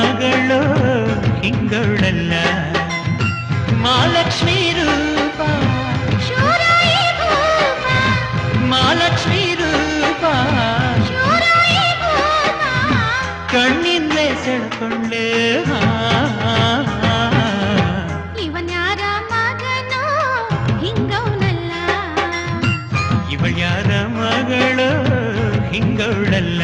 ಮಗಳು ಹಿಂಗಳಲ್ಲ ಮಹಾಲಕ್ಷ್ಮೀ ರೂಪ ಮಹಾಲಕ್ಷ್ಮೀ ರೂಪ ಕಣ್ಣಿಂದಲೇ ಸೆಳ್ಕೊಂಡೆ ಇವನ್ಯಾರ ಮಗನೋ ಹಿಂಗವನಲ್ಲ ಇವಳ್ಯಾರ ಮಗಳು ಹಿಂಗಳಲ್ಲ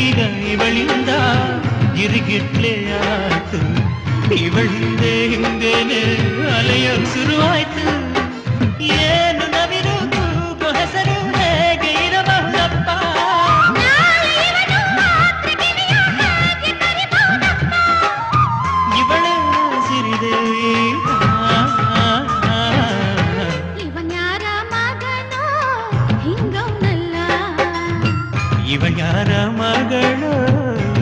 ಈಗ ಇವಳಿಂದ ಗಿರಿಗಿಟ್ಲೆಯಾಯ್ತು ಇವಳಿಂದೆ ಹಿಂದೇನೆ ಅಲೆಯ ಶುರುವಾಯ್ತು ಏನು ನವಿರುವುದು ಹೆಸರು ಹೇಗೆ ಇರಬಹುದಪ್ಪ ಇವಳ ಸಿರಿದೆ ಇವನ್ಯಾರ ಮಗನೋ ಹಿಂಗವನಲ್ಲ ಇವಳ್ಯಾರ ಮಗಳು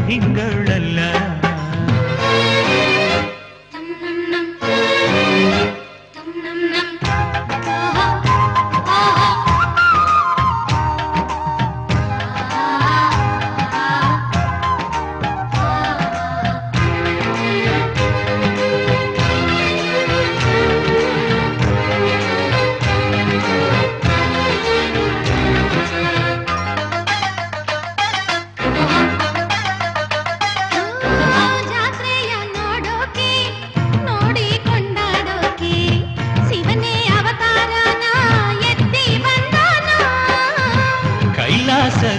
ಹಿಂಗಳಲ್ಲ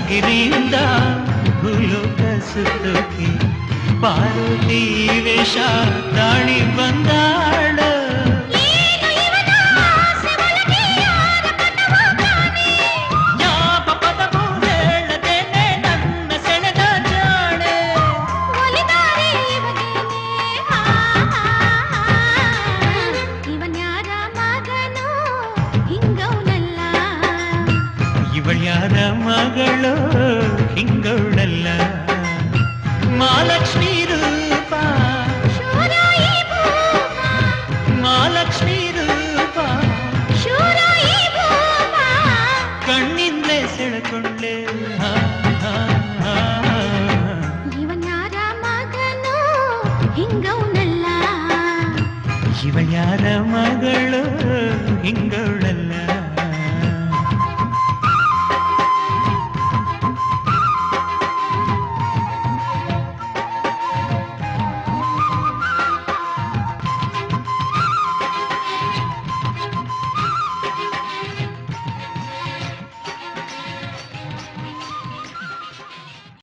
ಗಿರಿಯಿಂದ ಭೂಲೋಕ ಸುತ್ತೋಕೆ ಪಾರ್ವತಿ ವೇಷ ತಾಳಿ ಬಂದಾಳ ಯಾವ ಪದವೂ ಹೇಳದೇನೆ ನನ್ನ ಸೆಳೆದ ಜಾಣೆ ಇವನ್ಯಾರ ಮಗನೋ ಹಿಂಗವನಲ್ಲ ಇವಳ್ಯಾರ ಮಗಳು ಹಿಂಗಳಲ್ಲ ಮಹಾಲಕ್ಷ್ಮೀ ರೂಪ ಮಹಾಲಕ್ಷ್ಮೀ ರೂಪ ಕಣ್ಣಿಂದಲೇ ಸೆಳೆಕೊಂಡೆ ಇವನ್ಯಾರ ಮಗನೋ ಹಿಂಗವನಲ್ಲ ಇವಳ್ಯಾರ ಮಗಳು ಹಿಂಗಳ